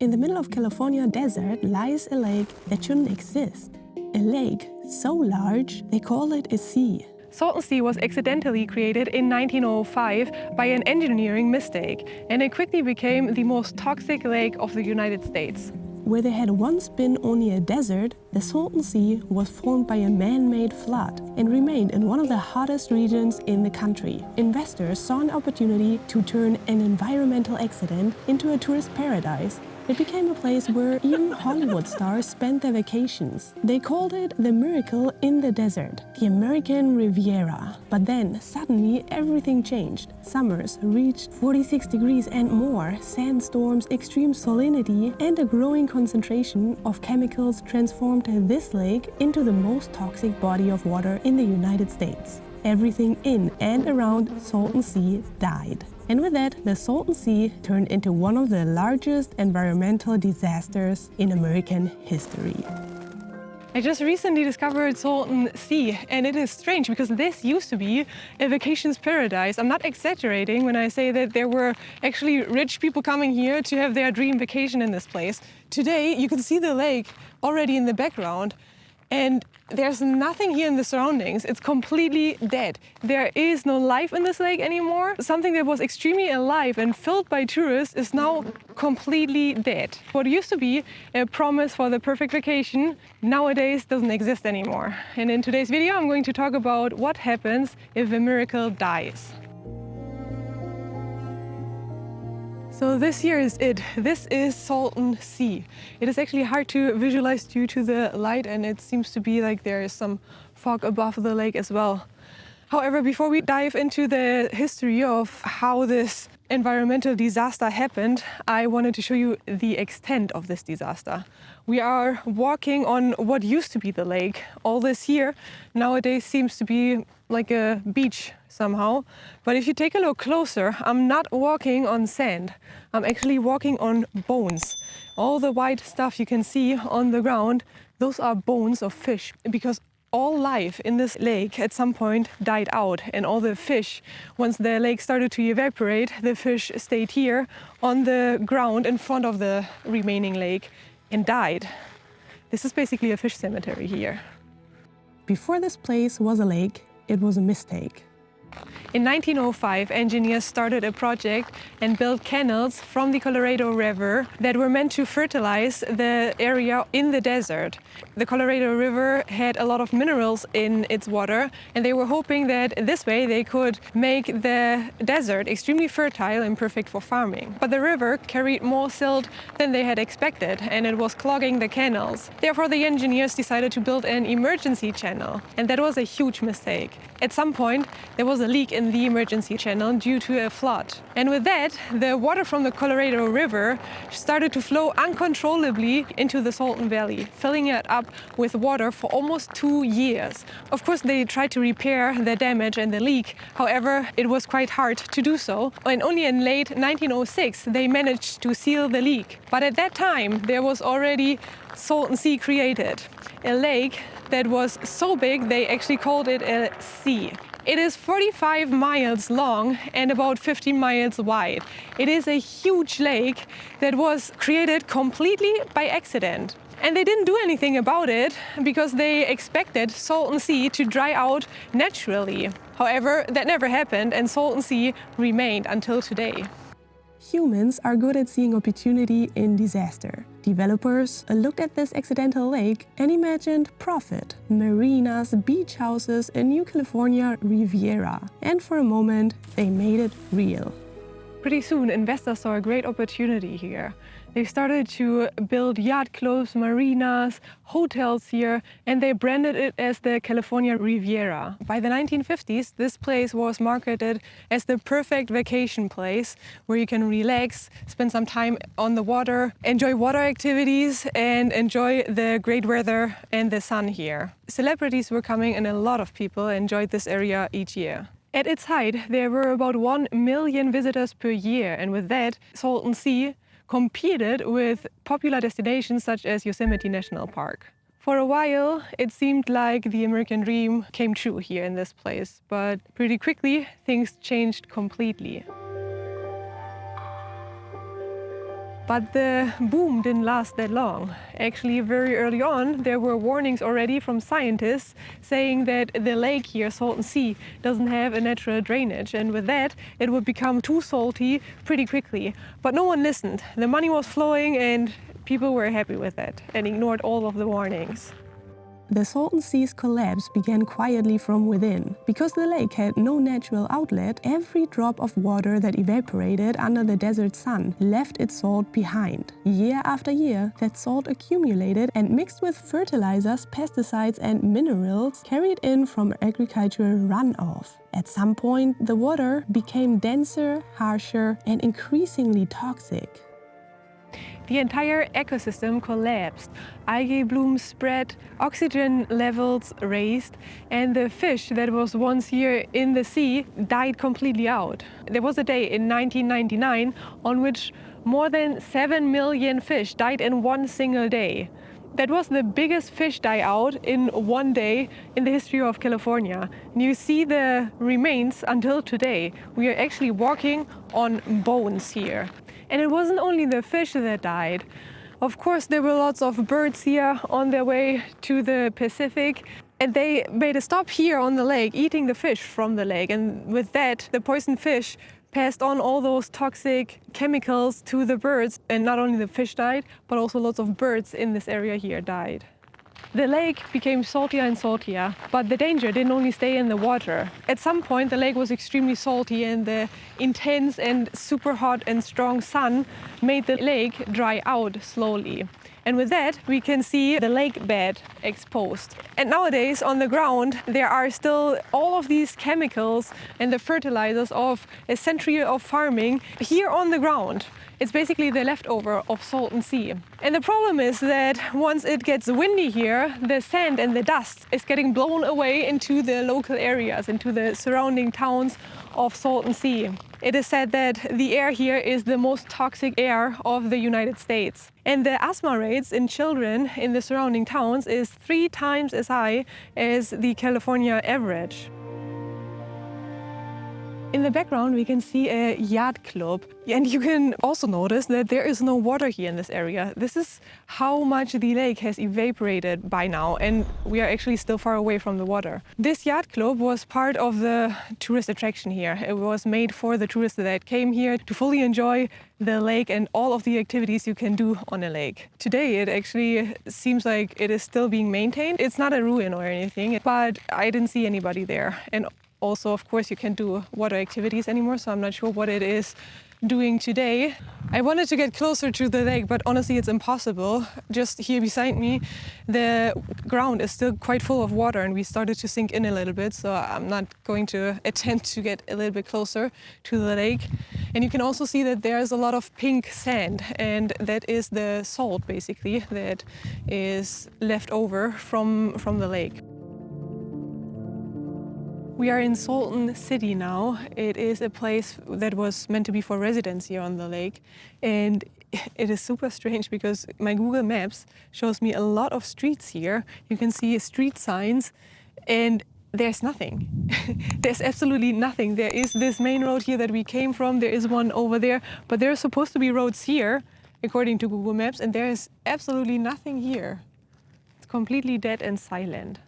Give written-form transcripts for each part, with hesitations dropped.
In the middle of California desert lies a lake that shouldn't exist. A lake so large, they call it a sea. Salton Sea was accidentally created in 1905 by an engineering mistake, and it quickly became the most toxic lake of the United States. Where there had once been only a desert, the Salton Sea was formed by a man-made flood and remained in one of the hottest regions in the country. Investors saw an opportunity to turn an environmental accident into a tourist paradise. It became a place where even Hollywood stars spent their vacations. They called it the miracle in the desert, the American Riviera. But then, suddenly, everything changed. Summers reached 46 degrees and more, sandstorms, extreme salinity, and a growing concentration of chemicals transformed this lake into the most toxic body of water in the United States. Everything in and around Salton Sea died. And with that, the Salton Sea turned into one of the largest environmental disasters in American history. I just recently discovered Salton Sea, and it is strange because this used to be a vacations paradise. I'm not exaggerating when I say that there were actually rich people coming here to have their dream vacation in this place. Today, you can see the lake already in the background, and there's nothing here in the surroundings. It's completely dead. There is no life in this lake anymore. Something that was extremely alive and filled by tourists is now completely dead. What used to be a promise for the perfect vacation nowadays doesn't exist anymore. And in today's video, I'm going to talk about what happens if a miracle dies. So this here is it. This is Salton Sea. It is actually hard to visualize due to the light, and it seems to be like there is some fog above the lake as well. However, before we dive into the history of how this environmental disaster happened, I wanted to show you the extent of this disaster. We are walking on what used to be the lake. All this here nowadays seems to be like a beach somehow. But if you take a look closer, I'm not walking on sand. I'm actually walking on bones. All the white stuff you can see on the ground, those are bones of fish, because all life in this lake at some point died out, and all the fish, once the lake started to evaporate, the fish stayed here on the ground in front of the remaining lake and died. This is basically a fish cemetery here. Before this place was a lake, it was a mistake. In 1905, engineers started a project and built canals from the Colorado River that were meant to fertilize the area in the desert. The Colorado River had a lot of minerals in its water, and they were hoping that this way they could make the desert extremely fertile and perfect for farming. But the river carried more silt than they had expected, and it was clogging the canals. Therefore, the engineers decided to build an emergency channel, and that was a huge mistake. At some point, there was a leak in the emergency channel due to a flood. And with that, the water from the Colorado River started to flow uncontrollably into the Salton Valley, filling it up with water for almost 2 years. Of course, they tried to repair the damage and the leak. However, it was quite hard to do so. And only in late 1906, they managed to seal the leak. But at that time, there was already Salton Sea created, a lake that was so big they actually called it a sea. It is 45 miles long and about 50 miles wide. It is a huge lake that was created completely by accident. And they didn't do anything about it because they expected Salton Sea to dry out naturally. However, that never happened, and Salton Sea remained until today. Humans are good at seeing opportunity in disaster. Developers looked at this accidental lake and imagined profit, marinas, beach houses, a new California Riviera. And for a moment, they made it real. Pretty soon, investors saw a great opportunity here. They started to build yacht clubs, marinas, hotels here, and they branded it as the California Riviera. By the 1950s, this place was marketed as the perfect vacation place where you can relax, spend some time on the water, enjoy water activities, and enjoy the great weather and the sun here. Celebrities were coming, and a lot of people enjoyed this area each year. At its height, there were about 1 million visitors per year, and with that, Salton Sea competed with popular destinations such as Yosemite National Park. For a while, it seemed like the American dream came true here in this place, but pretty quickly, things changed completely. But the boom didn't last that long. Actually, very early on, there were warnings already from scientists saying that the lake here, Salton Sea, doesn't have a natural drainage, and with that, it would become too salty pretty quickly. But no one listened. The money was flowing and people were happy with it and ignored all of the warnings. The Salton Sea's collapse began quietly from within. Because the lake had no natural outlet, every drop of water that evaporated under the desert sun left its salt behind. Year after year, that salt accumulated and mixed with fertilizers, pesticides and minerals carried in from agricultural runoff. At some point, the water became denser, harsher and increasingly toxic. The entire ecosystem collapsed. Algae blooms spread, oxygen levels raised, and the fish that was once here in the sea died completely out. There was a day in 1999 on which more than 7 million fish died in one single day. That was the biggest fish die out in one day in the history of California. And you see the remains until today. We are actually walking on bones here. And it wasn't only the fish that died. Of course, there were lots of birds here on their way to the Pacific. And they made a stop here on the lake, eating the fish from the lake. And with that, the poisoned fish passed on all those toxic chemicals to the birds. And not only the fish died, but also lots of birds in this area here died. The lake became saltier and saltier, but the danger didn't only stay in the water. At some point, the lake was extremely salty and the intense and super hot and strong sun made the lake dry out slowly. And with that, we can see the lake bed exposed. And nowadays, on the ground, there are still all of these chemicals and the fertilizers of a century of farming here on the ground. It's basically the leftover of Salton Sea. And the problem is that once it gets windy here, the sand and the dust is getting blown away into the local areas, into the surrounding towns of Salton Sea. It is said that the air here is the most toxic air of the United States. And the asthma rates in children in the surrounding towns is 3 times as high as the California average. In the background, we can see a yacht club. And you can also notice that there is no water here in this area. This is how much the lake has evaporated by now, and we are actually still far away from the water. This yacht club was part of the tourist attraction here. It was made for the tourists that came here to fully enjoy the lake and all of the activities you can do on a lake. Today, it actually seems like it is still being maintained. It's not a ruin or anything, but I didn't see anybody there. And also, of course, you can't do water activities anymore, so I'm not sure what it is doing today. I wanted to get closer to the lake, but honestly, it's impossible. Just here beside me, the ground is still quite full of water and we started to sink in a little bit, so I'm not going to attempt to get a little bit closer to the lake. And you can also see that there's a lot of pink sand, and that is the salt, basically, that is left over from the lake. We are in Salton City now. It is a place that was meant to be for residents here on the lake. And it is super strange because my Google Maps shows me a lot of streets here. You can see street signs and there's nothing. There's absolutely nothing. There is this main road here that we came from. There is one over there, but there are supposed to be roads here, according to Google Maps, and there is absolutely nothing here. It's completely dead and silent.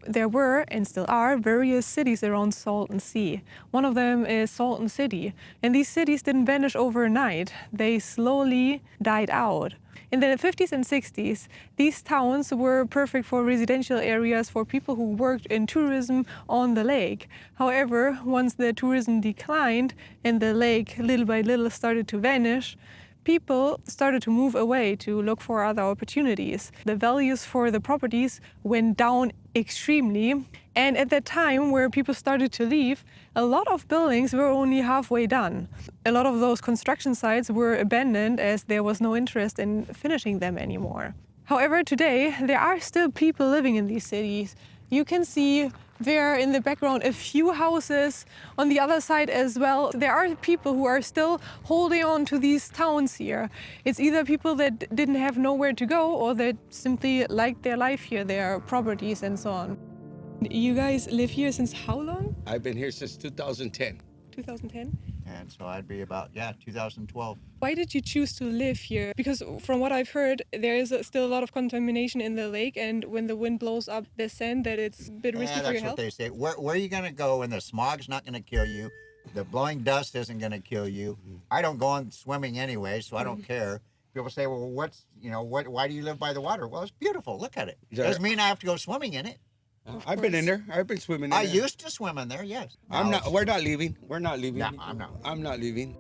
There were, and still are, various cities around Salton Sea. One of them is Salton City. And these cities didn't vanish overnight. They slowly died out. In the 50s and 60s, these towns were perfect for residential areas for people who worked in tourism on the lake. However, once the tourism declined and the lake little by little started to vanish, people started to move away to look for other opportunities. The values for the properties went down extremely. And at that time, where people started to leave, a lot of buildings were only halfway done. A lot of those construction sites were abandoned as there was no interest in finishing them anymore. However, today, there are still people living in these cities. You can see there in the background a few houses. On the other side as well, there are people who are still holding on to these towns here. It's either people that didn't have nowhere to go or that simply liked their life here, their properties and so on. You guys live here since how long? I've been here since 2010. 2010? And so I'd be about, 2012. Why did you choose to live here? Because from what I've heard, there is still a lot of contamination in the lake, and when the wind blows up the sand, that it's a bit risky for your That's health. what they say. Where are you going to go when the smog's not going to kill you? The blowing dust isn't going to kill you. I don't go on swimming anyway, so I don't care. People say, well, why do you live by the water? Well, it's beautiful. Look at it. Doesn't mean I have to go swimming in it. I've been in there. I've been swimming in there. I used to swim in there, yes. We're not leaving. We're not leaving. No, I'm not. I'm not leaving.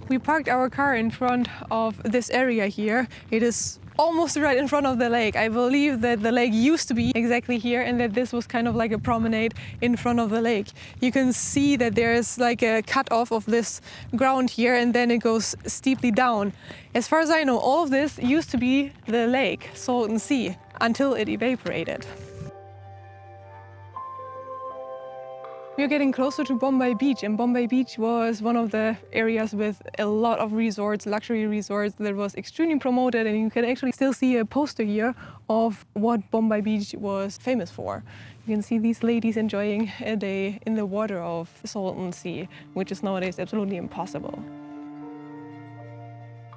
We parked our car in front of this area here. It is almost right in front of the lake. I believe that the lake used to be exactly here and that this was kind of like a promenade in front of the lake. You can see that there's like a cut off of this ground here and then it goes steeply down. As far as I know, all of this used to be the lake, Salton Sea, until it evaporated. We're getting closer to Bombay Beach, and Bombay Beach was one of the areas with a lot of resorts, luxury resorts, that was extremely promoted, and you can actually still see a poster here of what Bombay Beach was famous for. You can see these ladies enjoying a day in the water of Salton Sea, which is nowadays absolutely impossible.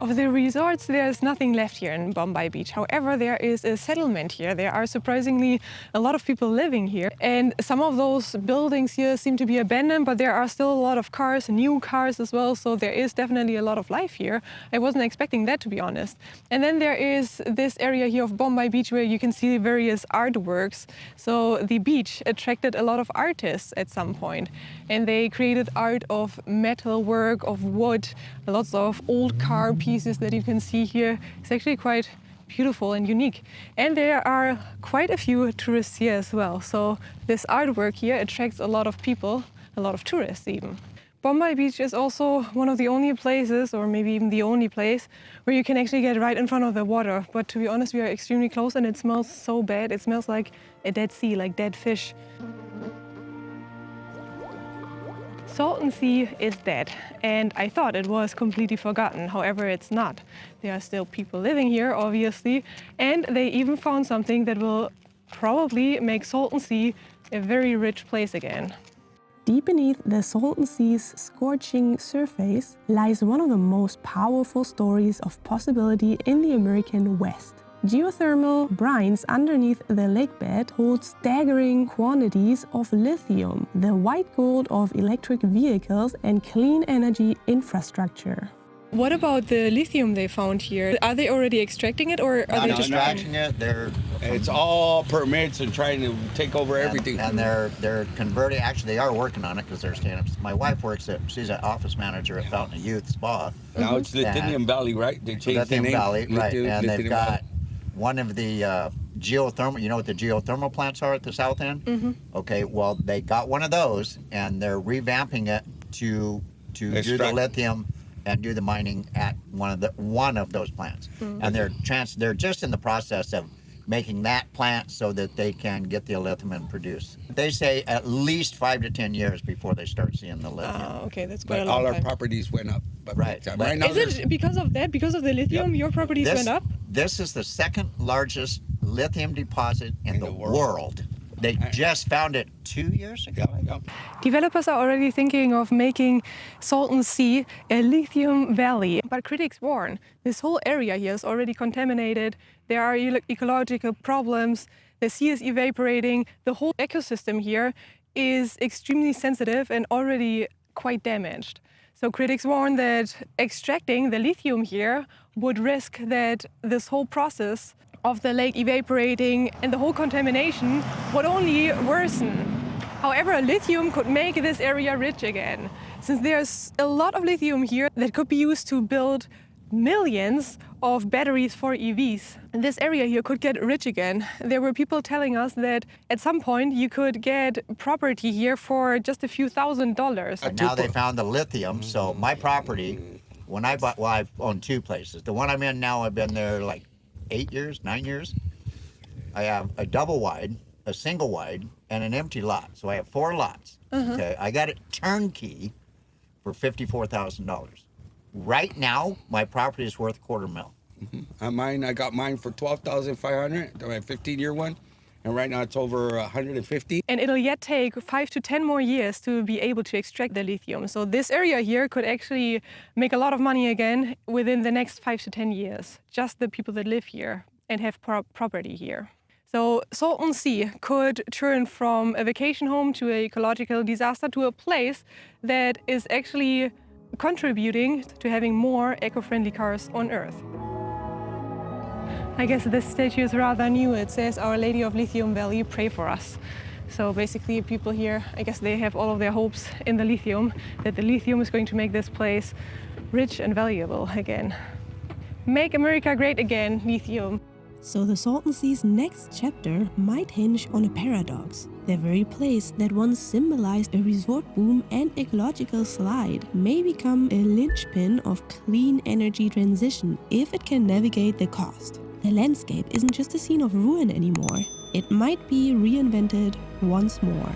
Of the resorts, there's nothing left here in Bombay Beach. However, there is a settlement here. There are surprisingly a lot of people living here. And some of those buildings here seem to be abandoned, but there are still a lot of cars, new cars as well. So there is definitely a lot of life here. I wasn't expecting that, to be honest. And then there is this area here of Bombay Beach where you can see various artworks. So the beach attracted a lot of artists at some point. And they created art of metal work, of wood, lots of old car pieces that you can see here. It's actually quite beautiful and unique. And there are quite a few tourists here as well. So this artwork here attracts a lot of people, a lot of tourists even. Bombay Beach is also one of the only places, or maybe even the only place, where you can actually get right in front of the water. But to be honest, we are extremely close and it smells so bad. It smells like a dead sea, like dead fish. Salton Sea is dead, and I thought it was completely forgotten. However, it's not. There are still people living here, obviously, and they even found something that will probably make Salton Sea a very rich place again. Deep beneath the Salton Sea's scorching surface lies one of the most powerful stories of possibility in the American West. Geothermal brines underneath the lakebed hold staggering quantities of lithium, the white gold of electric vehicles and clean energy infrastructure. What about the lithium they found here? Are they already extracting it, or are they just extracting it? It's all permits and trying to take over everything. And they're converting. Actually, they are working on it because they're stand-ups. My wife she's an office manager at Fountain Youth Spa. Now it's Lithium Valley, right? They changed the Lithium name. Valley, right? And they've got Valley. one of the geothermal. You know what the geothermal plants are at the south end? Mm-hmm. Okay, well they got one of those, and they're revamping it to do the lithium and do the mining at one of those plants. Mm-hmm. And they're just in the process of making that plant so that they can get the lithium and produce. They say at least 5 to 10 years before they start seeing the lithium. Oh, okay, that's quite But a long all time. our properties went up. Right. Right now, Is it because of that? Because of the lithium, your properties went up? This is the second largest lithium deposit in the world. They just found it 2 years ago. Yeah. Developers are already thinking of making Salton Sea a lithium valley. But critics warn, this whole area here is already contaminated. There are ecological problems. The sea is evaporating. The whole ecosystem here is extremely sensitive and already quite damaged. So critics warn that extracting the lithium here would risk that this whole process of the lake evaporating and the whole contamination would only worsen. However, lithium could make this area rich again, since there's a lot of lithium here that could be used to build millions of batteries for EVs. And this area here could get rich again. There were people telling us that at some point you could get property here for just a few $1,000s. And now they found the lithium, so my property, when I bought, well, I own two places. The one I'm in now, I've been there like 9 years. I have a double wide, a single wide, and an empty lot. So I have 4 lots. Okay, I got it turnkey for $54,000. Right now, my property is worth $250,000. I got mine for $12,500, my 15-year one, and right now it's over 150. And it'll yet take 5 to 10 more years to be able to extract the lithium. So this area here could actually make a lot of money again within the next 5 to 10 years. Just the people that live here and have property here. So Salton Sea could turn from a vacation home to an ecological disaster to a place that is actually contributing to having more eco-friendly cars on Earth. I guess this statue is rather new. It says, "Our Lady of Lithium Valley, pray for us." So basically people here, I guess they have all of their hopes in the lithium, that the lithium is going to make this place rich and valuable again. Make America great again, lithium. So the Salton Sea's next chapter might hinge on a paradox. The very place that once symbolized a resort boom and ecological slide may become a linchpin of clean energy transition if it can navigate the cost. The landscape isn't just a scene of ruin anymore. It might be reinvented once more.